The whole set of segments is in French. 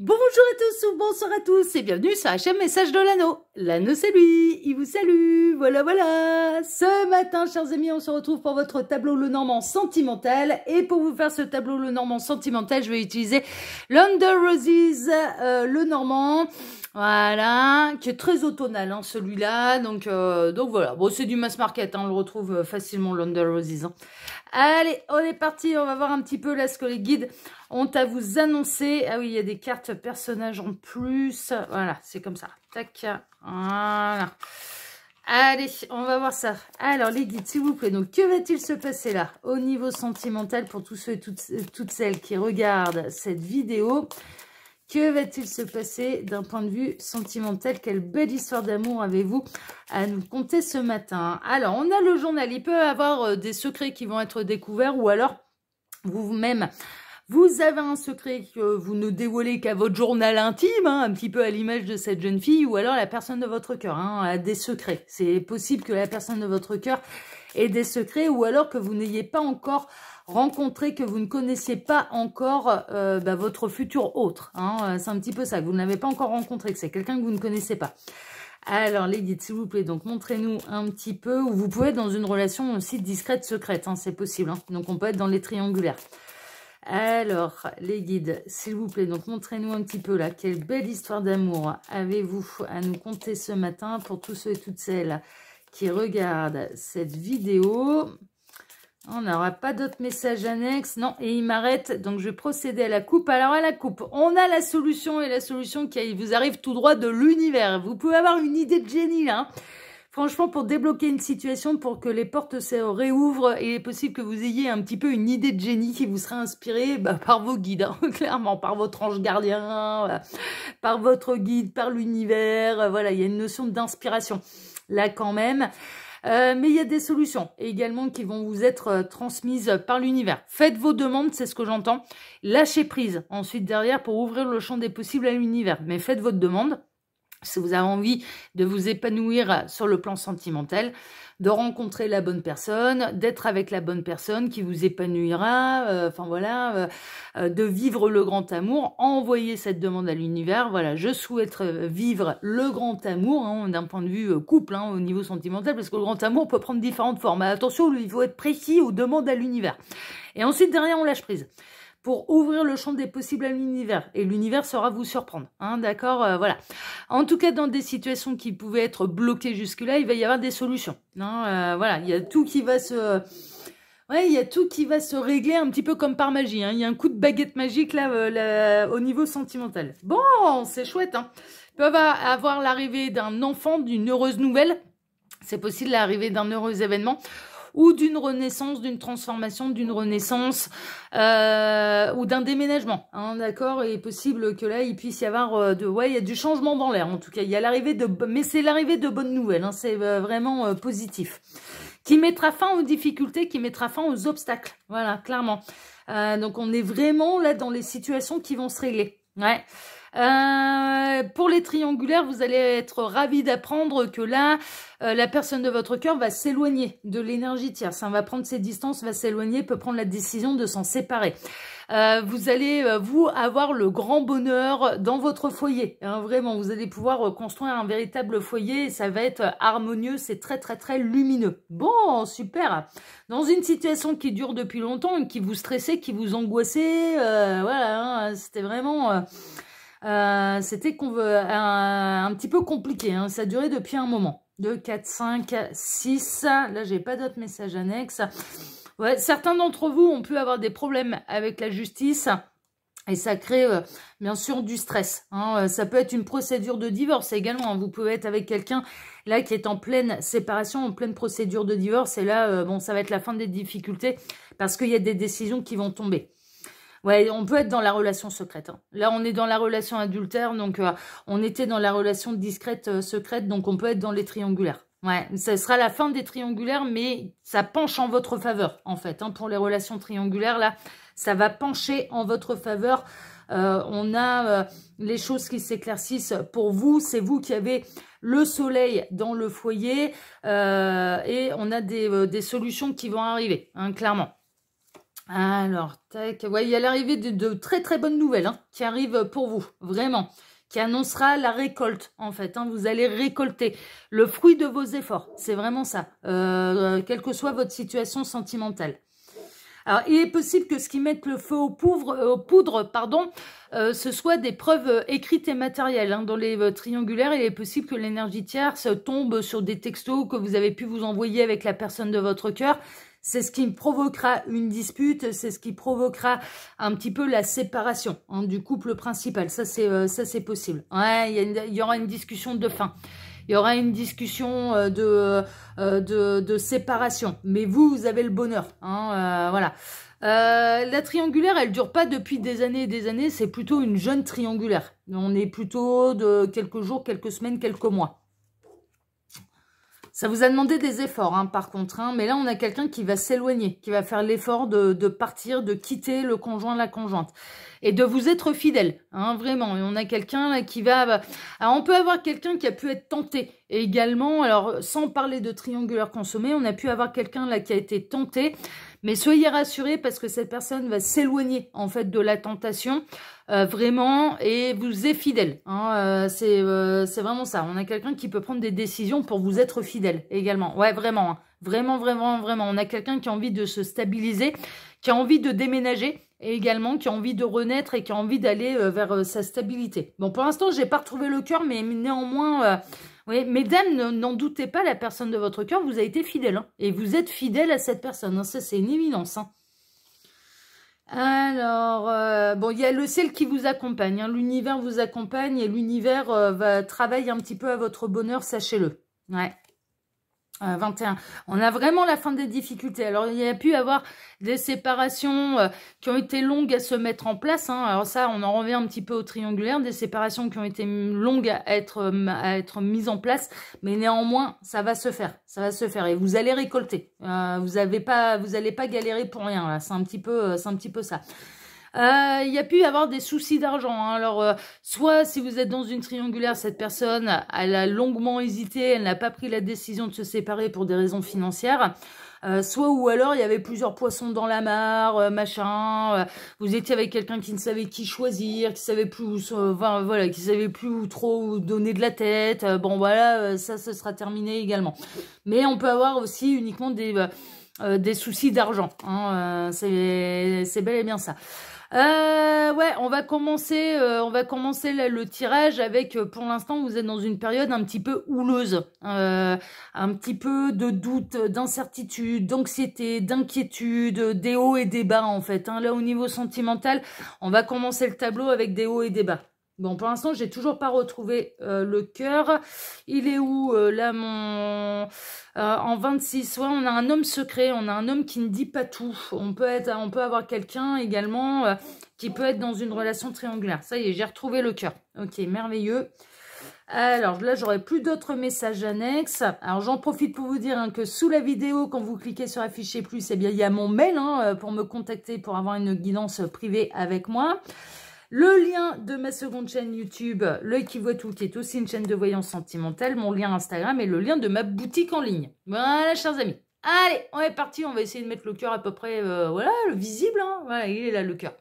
Bonjour à tous ou bonsoir à tous et bienvenue sur la chaîne Message de l'Anneau. L'Anneau c'est lui, il vous salue, voilà. Ce matin, chers amis, on se retrouve pour votre tableau Lenormand sentimental. Et pour vous faire ce tableau Lenormand sentimental, je vais utiliser l'Under Roses Lenormand. Voilà, qui est très automnal, hein, celui-là. Donc voilà, bon, c'est du mass market, hein, on le retrouve facilement, l'Under Roses. Hein. Allez, on est parti, on va voir un petit peu là ce que les guides ont à vous annoncer. Ah oui, il y a des cartes personnages en plus. Voilà, c'est comme ça. Tac, voilà. Allez, on va voir ça. Alors, les guides, s'il vous plaît. Donc, que va-t-il se passer là au niveau sentimental pour tous ceux et toutes celles qui regardent cette vidéo? Que va-t-il se passer d'un point de vue sentimental? Quelle belle histoire d'amour avez-vous à nous conter ce matin? Alors, on a le journal. Il peut y avoir des secrets qui vont être découverts ou alors vous-même, vous avez un secret que vous ne dévoilez qu'à votre journal intime, hein, un petit peu à l'image de cette jeune fille, ou alors la personne de votre cœur hein, a des secrets. C'est possible que la personne de votre cœur ait des secrets ou alors que vous n'ayez pas encore rencontré, que vous ne connaissiez pas encore votre futur autre. Hein. C'est un petit peu ça, que vous ne l'avez pas encore rencontré, que c'est quelqu'un que vous ne connaissez pas. Alors, les guides, s'il vous plaît, donc montrez-nous un petit peu, ou vous pouvez être dans une relation aussi discrète, secrète, hein, c'est possible. Hein. Donc, on peut être dans les triangulaires. Alors, les guides, s'il vous plaît, donc montrez-nous un petit peu là, quelle belle histoire d'amour avez-vous à nous conter ce matin pour tous ceux et toutes celles qui regardent cette vidéo. On n'aura pas d'autres messages annexes. Non, et il m'arrête. Donc, je vais procéder à la coupe. Alors, à la coupe, on a la solution. Et la solution qui vous arrive tout droit de l'univers. Vous pouvez avoir une idée de génie, là. Hein. Franchement, pour débloquer une situation, pour que les portes se réouvrent, il est possible que vous ayez un petit peu une idée de génie qui vous sera inspirée par vos guides. Hein, clairement, par votre ange gardien, par votre guide, par l'univers. Voilà, il y a une notion d'inspiration. Là, quand même... mais il y a des solutions également qui vont vous être transmises par l'univers. Faites vos demandes, c'est ce que j'entends. Lâchez prise ensuite derrière pour ouvrir le champ des possibles à l'univers. Mais faites votre demande. Si vous avez envie de vous épanouir sur le plan sentimental, de rencontrer la bonne personne, d'être avec la bonne personne qui vous épanouira, de vivre le grand amour, envoyez cette demande à l'univers. Voilà, je souhaite vivre le grand amour hein, d'un point de vue couple, hein, au niveau sentimental, parce que le grand amour peut prendre différentes formes. Attention, il faut être précis aux demandes à l'univers. Et ensuite, derrière, on lâche prise. Pour ouvrir le champ des possibles à l'univers. Et l'univers saura vous surprendre. Hein, d'accord voilà. En tout cas, dans des situations qui pouvaient être bloquées jusque-là, il va y avoir des solutions. Hein, voilà, il y a tout qui va se... Ouais, il y a tout qui va se régler un petit peu comme par magie. Hein. Il y a un coup de baguette magique là, au niveau sentimental. Bon, c'est chouette. Hein. Ils peuvent avoir l'arrivée d'un enfant, d'une heureuse nouvelle. C'est possible l'arrivée d'un heureux événement. Ou d'une renaissance, d'une transformation, d'une renaissance ou d'un déménagement. Hein, d'accord. Il est possible que là, il puisse y avoir il y a du changement dans l'air. En tout cas, il y a l'arrivée mais c'est l'arrivée de bonnes nouvelles. Hein, c'est vraiment positif. Qui mettra fin aux difficultés, qui mettra fin aux obstacles. Voilà, clairement. Donc, on est vraiment là dans les situations qui vont se régler. Ouais. Pour les triangulaires, vous allez être ravis d'apprendre que là, la personne de votre cœur va s'éloigner de l'énergie tierce. Hein, va prendre ses distances, va s'éloigner, peut prendre la décision de s'en séparer. Vous allez, vous, avoir le grand bonheur dans votre foyer. Hein, vraiment, vous allez pouvoir construire un véritable foyer et ça va être harmonieux, c'est très, très, très lumineux. Bon, super. Dans une situation qui dure depuis longtemps et qui vous stressait, qui vous angoissait, voilà, hein, c'était vraiment... c'était un petit peu compliqué, hein. Ça a duré depuis un moment. 2, 4, 5, 6. Là, j'ai pas d'autres messages annexes. Ouais, certains d'entre vous ont pu avoir des problèmes avec la justice et ça crée bien sûr du stress. Hein. Ça peut être une procédure de divorce également. Hein. Vous pouvez être avec quelqu'un là qui est en pleine séparation, en pleine procédure de divorce et là, bon, ça va être la fin des difficultés parce qu'il y a des décisions qui vont tomber. Ouais, on peut être dans la relation secrète. Hein. Là, on est dans la relation adultère, donc on était dans la relation discrète, secrète, donc on peut être dans les triangulaires. Ouais, ça sera la fin des triangulaires, mais ça penche en votre faveur, en fait. Hein, pour les relations triangulaires, là, ça va pencher en votre faveur. On a les choses qui s'éclaircissent pour vous. C'est vous qui avez le soleil dans le foyer et on a des solutions qui vont arriver, hein, clairement. Alors, tac, ouais, il y a l'arrivée de très très bonnes nouvelles hein, qui arrivent pour vous, vraiment, qui annoncera la récolte, en fait. Hein, vous allez récolter le fruit de vos efforts, c'est vraiment ça, quelle que soit votre situation sentimentale. Alors, il est possible que ce qui mette le feu aux poudres, pardon, ce soit des preuves écrites et matérielles. Hein. Dans les triangulaires, il est possible que l'énergie tierce tombe sur des textos que vous avez pu vous envoyer avec la personne de votre cœur. C'est ce qui provoquera une dispute, c'est ce qui provoquera un petit peu la séparation hein, du couple principal. Ça, c'est possible. Ouais, il y aura une discussion de fin. Il y aura une discussion de séparation. Mais vous avez le bonheur. Hein, voilà. La triangulaire, elle dure pas depuis des années et des années. C'est plutôt une jeune triangulaire. On est plutôt de quelques jours, quelques semaines, quelques mois. Ça vous a demandé des efforts, hein, par contre. Hein, mais là, on a quelqu'un qui va s'éloigner, qui va faire l'effort de partir, de quitter le conjoint, la conjointe. Et de vous être fidèle, hein, vraiment. Et on a quelqu'un qui va... Alors, on peut avoir quelqu'un qui a pu être tenté. Et également, alors, sans parler de triangulaire consommé, on a pu avoir quelqu'un là qui a été tenté. Mais soyez rassurés parce que cette personne va s'éloigner, en fait, de la tentation. Vraiment, et vous est fidèle. Hein, c'est vraiment ça. On a quelqu'un qui peut prendre des décisions pour vous être fidèle également. Ouais, vraiment. Hein, vraiment, vraiment, vraiment. On a quelqu'un qui a envie de se stabiliser, qui a envie de déménager et également qui a envie de renaître et qui a envie d'aller vers sa stabilité. Bon, pour l'instant, j'ai pas retrouvé le cœur, mais néanmoins... oui, mesdames, n'en doutez pas, la personne de votre cœur vous a été fidèle. Hein, et vous êtes fidèle à cette personne. Hein, ça, c'est une évidence. Hein. Alors, bon, il y a le ciel qui vous accompagne. Hein, l'univers vous accompagne et l'univers va travailler un petit peu à votre bonheur, sachez-le. Ouais. 21. On a vraiment la fin des difficultés. Alors, il y a pu avoir des séparations qui ont été longues à se mettre en place. Hein. Alors ça, on en revient un petit peu au triangulaire. Des séparations qui ont été longues à être mises en place. Mais néanmoins, ça va se faire. Ça va se faire. Et vous allez récolter. Vous allez pas galérer pour rien. C'est un petit peu ça. Il y a pu y avoir des soucis d'argent. Hein. Alors, soit si vous êtes dans une triangulaire, cette personne, elle a longuement hésité, elle n'a pas pris la décision de se séparer pour des raisons financières. Soit ou alors il y avait plusieurs poissons dans la mare, machin. Vous étiez avec quelqu'un qui ne savait qui choisir, qui savait plus où, voilà, qui savait plus où trop donner de la tête. Bon voilà, ça ce sera terminé également. Mais on peut avoir aussi uniquement des soucis d'argent. Hein. C'est bel et bien ça. Ouais, on va commencer là, le tirage avec, pour l'instant, vous êtes dans une période un petit peu houleuse, un petit peu de doute, d'incertitude, d'anxiété, d'inquiétude, des hauts et des bas en fait. Hein. Là, au niveau sentimental, on va commencer le tableau avec des hauts et des bas. Bon, pour l'instant, j'ai toujours pas retrouvé le cœur. Il est où là, en 26, ouais, on a un homme secret, on a un homme qui ne dit pas tout. On peut avoir quelqu'un également qui peut être dans une relation triangulaire. Ça y est, j'ai retrouvé le cœur. Ok, merveilleux. Alors là, j'aurai plus d'autres messages annexes. Alors j'en profite pour vous dire hein, que sous la vidéo, quand vous cliquez sur afficher plus, eh bien il y a mon mail hein, pour me contacter, pour avoir une guidance privée avec moi. Le lien de ma seconde chaîne YouTube, L'œil qui voit tout, qui est aussi une chaîne de voyance sentimentale, mon lien Instagram et le lien de ma boutique en ligne. Voilà, chers amis. Allez, on est parti, on va essayer de mettre le cœur à peu près, voilà, le visible. Hein. Voilà, il est là, le cœur.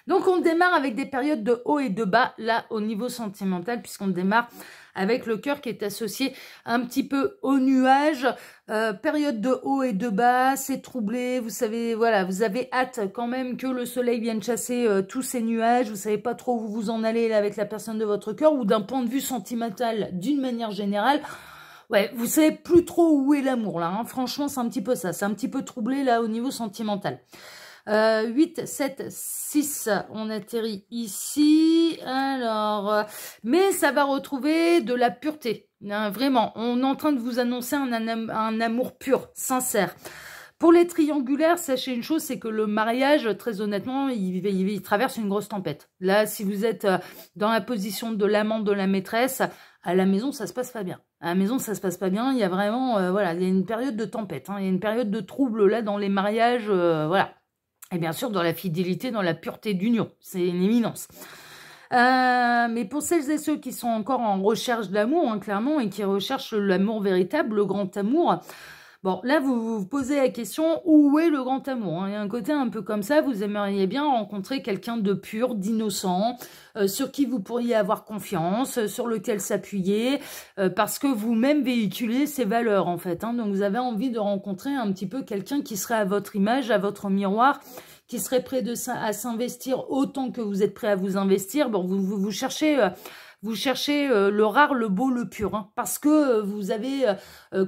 Donc, on démarre avec des périodes de haut et de bas, là, au niveau sentimental, puisqu'on démarre avec le cœur qui est associé un petit peu au nuage. Période de haut et de bas, c'est troublé, vous savez, voilà, vous avez hâte quand même que le soleil vienne chasser tous ces nuages, vous savez pas trop où vous en allez là, avec la personne de votre cœur, ou d'un point de vue sentimental, d'une manière générale. Ouais, vous savez plus trop où est l'amour là, hein. Franchement, c'est un petit peu ça, c'est un petit peu troublé là au niveau sentimental. 8, 7, 6, on atterrit ici. Alors, mais ça va retrouver de la pureté. Hein, vraiment, on est en train de vous annoncer un amour pur, sincère. Pour les triangulaires, sachez une chose, c'est que le mariage, très honnêtement, il traverse une grosse tempête. Là, si vous êtes dans la position de l'amant, de la maîtresse, à la maison, ça se passe pas bien. À la maison, ça se passe pas bien. Il y a vraiment, voilà, il y a une période de tempête. Hein, il y a une période de trouble là dans les mariages, voilà. Et bien sûr, dans la fidélité, dans la pureté d'union. C'est une éminence. Mais pour celles et ceux qui sont encore en recherche d'amour, hein, clairement, et qui recherchent l'amour véritable, le grand amour, Bon, là, vous vous posez la question, où est le grand amour, hein? Il y a un côté un peu comme ça, vous aimeriez bien rencontrer quelqu'un de pur, d'innocent, sur qui vous pourriez avoir confiance, sur lequel s'appuyer, parce que vous-même véhiculez ces valeurs, en fait, hein. Donc, vous avez envie de rencontrer un petit peu quelqu'un qui serait à votre image, à votre miroir, qui serait prêt à s'investir autant que vous êtes prêt à vous investir. Bon, vous cherchez... Vous cherchez le rare, le beau, le pur, hein, parce que vous avez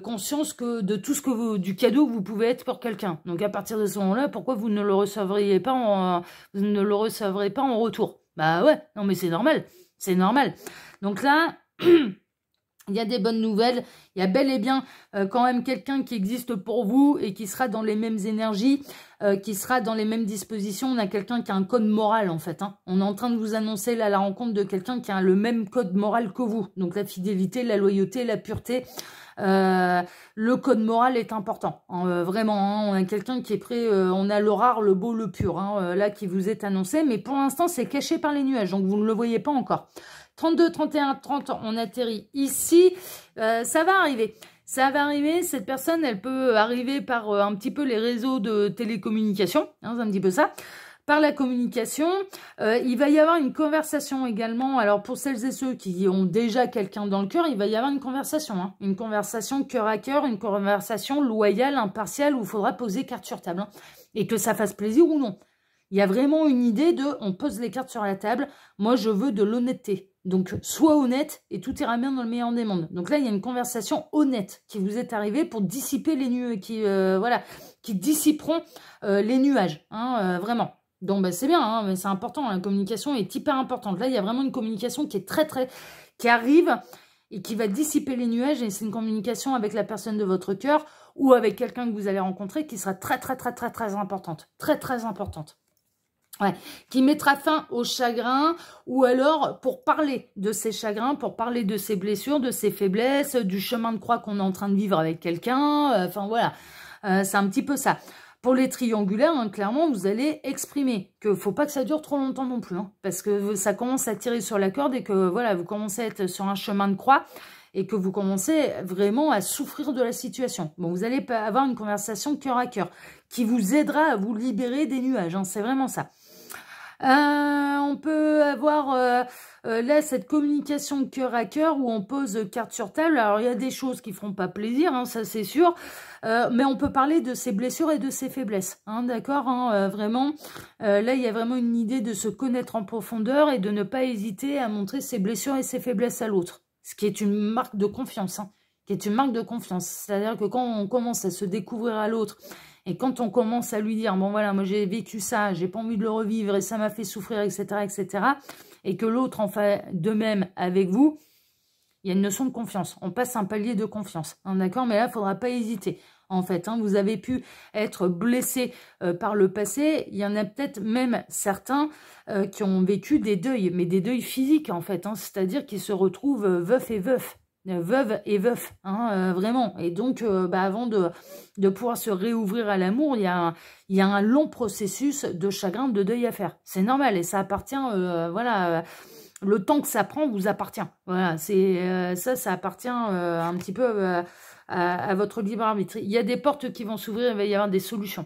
conscience que de tout ce que du cadeau que vous pouvez être pour quelqu'un. Donc à partir de ce moment-là, pourquoi vous ne le recevriez pas vous ne le recevrez pas en retour? Bah ouais, non mais c'est normal, c'est normal. Donc là, il y a des bonnes nouvelles, il y a bel et bien quand même quelqu'un qui existe pour vous et qui sera dans les mêmes énergies, qui sera dans les mêmes dispositions. On a quelqu'un qui a un code moral en fait, hein. On est en train de vous annoncer là la rencontre de quelqu'un qui a le même code moral que vous. Donc la fidélité, la loyauté, la pureté. Le code moral est important, hein, vraiment, hein. On a quelqu'un qui est prêt, on a le rare, le beau, le pur, hein, là qui vous est annoncé. Mais pour l'instant c'est caché par les nuages, donc vous ne le voyez pas encore. 32, 31, 30, on atterrit ici. Ça va arriver. Ça va arriver. Cette personne, elle peut arriver par un petit peu les réseaux de télécommunication. Hein, c'est un petit peu ça. Par la communication. Il va y avoir une conversation également. Alors, pour celles et ceux qui ont déjà quelqu'un dans le cœur, il va y avoir une conversation. Hein, une conversation cœur à cœur, une conversation loyale, impartiale, où il faudra poser carte sur table. Hein, et que ça fasse plaisir ou non. Il y a vraiment une idée de, on pose les cartes sur la table. Moi, je veux de l'honnêteté. Donc, sois honnête et tout ira bien dans le meilleur des mondes. Donc là, il y a une conversation honnête qui vous est arrivée pour dissiper les nuages, qui dissiperont les nuages, hein, vraiment. Donc, bah, c'est bien, hein, mais c'est important. La communication est hyper importante. Là, il y a vraiment une communication qui est qui arrive et qui va dissiper les nuages. Et c'est une communication avec la personne de votre cœur ou avec quelqu'un que vous allez rencontrer qui sera très importante. Très importante. Ouais, qui mettra fin au chagrin, ou alors pour parler de ses chagrins, pour parler de ses blessures, de ses faiblesses, du chemin de croix qu'on est en train de vivre avec quelqu'un, enfin voilà, c'est un petit peu ça. Pour les triangulaires, hein, clairement, vous allez exprimer que faut pas que ça dure trop longtemps non plus, hein, parce que ça commence à tirer sur la corde et que voilà, vous commencez à être sur un chemin de croix et que vous commencez vraiment à souffrir de la situation. Bon, vous allez avoir une conversation cœur à cœur qui vous aidera à vous libérer des nuages, hein, c'est vraiment ça. On peut avoir là cette communication cœur à cœur où on pose carte sur table. Alors il y a des choses qui feront pas plaisir, hein, ça c'est sûr, mais on peut parler de ses blessures et de ses faiblesses, hein, d'accord, hein, vraiment. Là il y a vraiment une idée de se connaître en profondeur et de ne pas hésiter à montrer ses blessures et ses faiblesses à l'autre, ce qui est une marque de confiance, hein, qui est une marque de confiance. C'est-à-dire que quand on commence à se découvrir à l'autre, et quand on commence à lui dire, bon voilà, moi j'ai vécu ça, j'ai pas envie de le revivre et ça m'a fait souffrir, etc., et que l'autre en fait de même avec vous, il y a une notion de confiance. On passe un palier de confiance, hein, d'accord? Mais là, il ne faudra pas hésiter. En fait, hein, vous avez pu être blessé par le passé. Il y en a peut-être même certains qui ont vécu des deuils, mais des deuils physiques en fait, hein, c'est-à-dire qu'ils se retrouvent veufs et veufs. Veuve et veuf, hein, vraiment. Et donc, avant de pouvoir se réouvrir à l'amour, il y a un long processus de chagrin, de deuil à faire. C'est normal et ça appartient, voilà, le temps que ça prend vous appartient. Voilà, c'est ça appartient un petit peu à votre libre arbitre. Il y a des portes qui vont s'ouvrir, il va y avoir des solutions.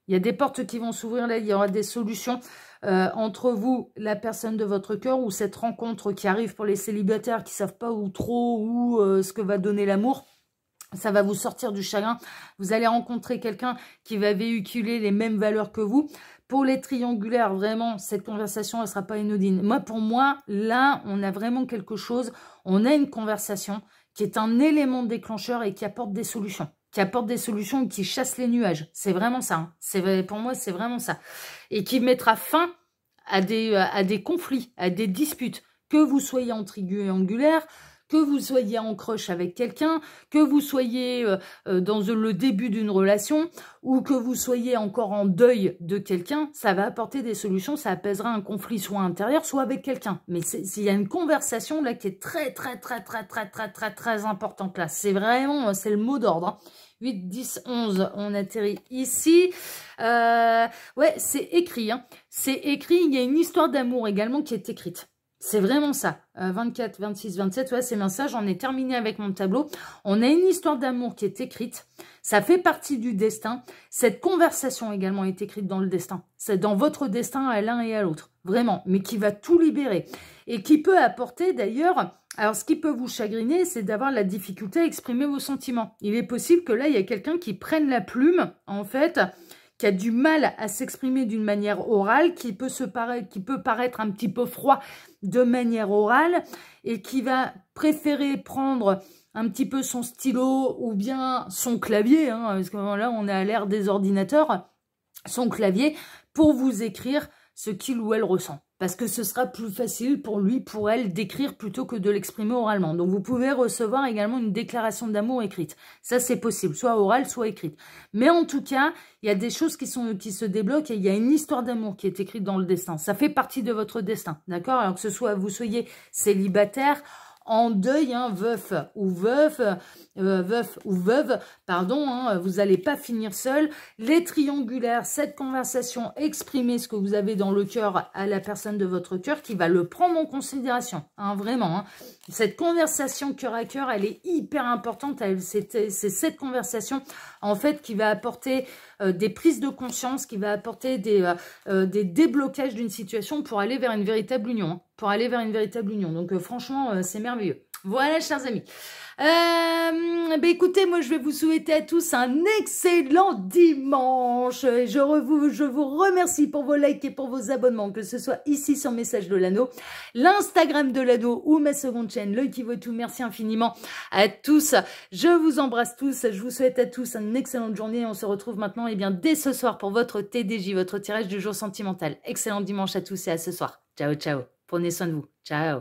Il y a des portes qui vont s'ouvrir, là, il y aura des solutions entre vous, la personne de votre cœur, ou cette rencontre qui arrive pour les célibataires qui ne savent pas où trop, où ce que va donner l'amour. Ça va vous sortir du chagrin. Vous allez rencontrer quelqu'un qui va véhiculer les mêmes valeurs que vous. Pour les triangulaires, vraiment, cette conversation, elle ne sera pas anodine. Moi, pour moi, là, on a vraiment quelque chose. On a une conversation qui est un élément déclencheur et qui apporte des solutions. Qui apporte des solutions et qui chasse les nuages. C'est vraiment ça. Hein. Pour moi, c'est vraiment ça. Et qui mettra fin à des conflits, à des disputes. Que vous soyez en triangulaire, que vous soyez en crush avec quelqu'un, que vous soyez dans le début d'une relation, ou que vous soyez encore en deuil de quelqu'un, ça va apporter des solutions, ça apaisera un conflit soit intérieur, soit avec quelqu'un. Mais il y a une conversation là qui est très importante là. C'est vraiment, c'est le mot d'ordre. Hein. 8, 10, 11, on atterrit ici. Ouais, c'est écrit. Hein. C'est écrit, il y a une histoire d'amour également qui est écrite. C'est vraiment ça. 24, 26, 27, ouais, c'est bien ça. J'en ai terminé avec mon tableau. On a une histoire d'amour qui est écrite. Ça fait partie du destin. Cette conversation également est écrite dans le destin. C'est dans votre destin à l'un et à l'autre. Vraiment. Mais qui va tout libérer. Et qui peut apporter d'ailleurs... Alors, ce qui peut vous chagriner, c'est d'avoir la difficulté à exprimer vos sentiments. Il est possible que là, il y a quelqu'un qui prenne la plume, en fait... qui a du mal à s'exprimer d'une manière orale, qui peut paraître un petit peu froid de manière orale, et qui va préférer prendre un petit peu son stylo ou bien son clavier, hein, parce que là on est à l'ère des ordinateurs, son clavier, pour vous écrire ce qu'il ou elle ressent. Parce que ce sera plus facile pour lui, pour elle, d'écrire plutôt que de l'exprimer oralement. Donc, vous pouvez recevoir également une déclaration d'amour écrite. Ça, c'est possible, soit orale, soit écrite. Mais en tout cas, il y a des choses qui se débloquent et il y a une histoire d'amour qui est écrite dans le destin. Ça fait partie de votre destin, d'accord? Alors que vous soyez célibataire, en deuil, hein, veuf ou veuve, pardon, hein, vous n'allez pas finir seul. Les triangulaires, cette conversation, exprimez ce que vous avez dans le cœur à la personne de votre cœur qui va le prendre en considération, hein, vraiment. Hein. Cette conversation cœur à cœur, elle est hyper importante. C'est cette conversation, en fait, qui va apporter des prises de conscience, qui va apporter des déblocages d'une situation pour aller vers une véritable union. Hein, pour aller vers une véritable union. Donc, franchement, c'est merveilleux. Voilà, chers amis. Écoutez, moi, je vais vous souhaiter à tous un excellent dimanche. Je vous remercie pour vos likes et pour vos abonnements, que ce soit ici sur Message de l'Anneau, l'Instagram de l'Anneau ou ma seconde chaîne, L'Œil qui vaut tout. Merci infiniment à tous. Je vous embrasse tous. Je vous souhaite à tous une excellente journée. On se retrouve maintenant, dès ce soir pour votre TDJ, votre tirage du jour sentimental. Excellent dimanche à tous et à ce soir. Ciao, ciao. Prenez soin de vous. Ciao.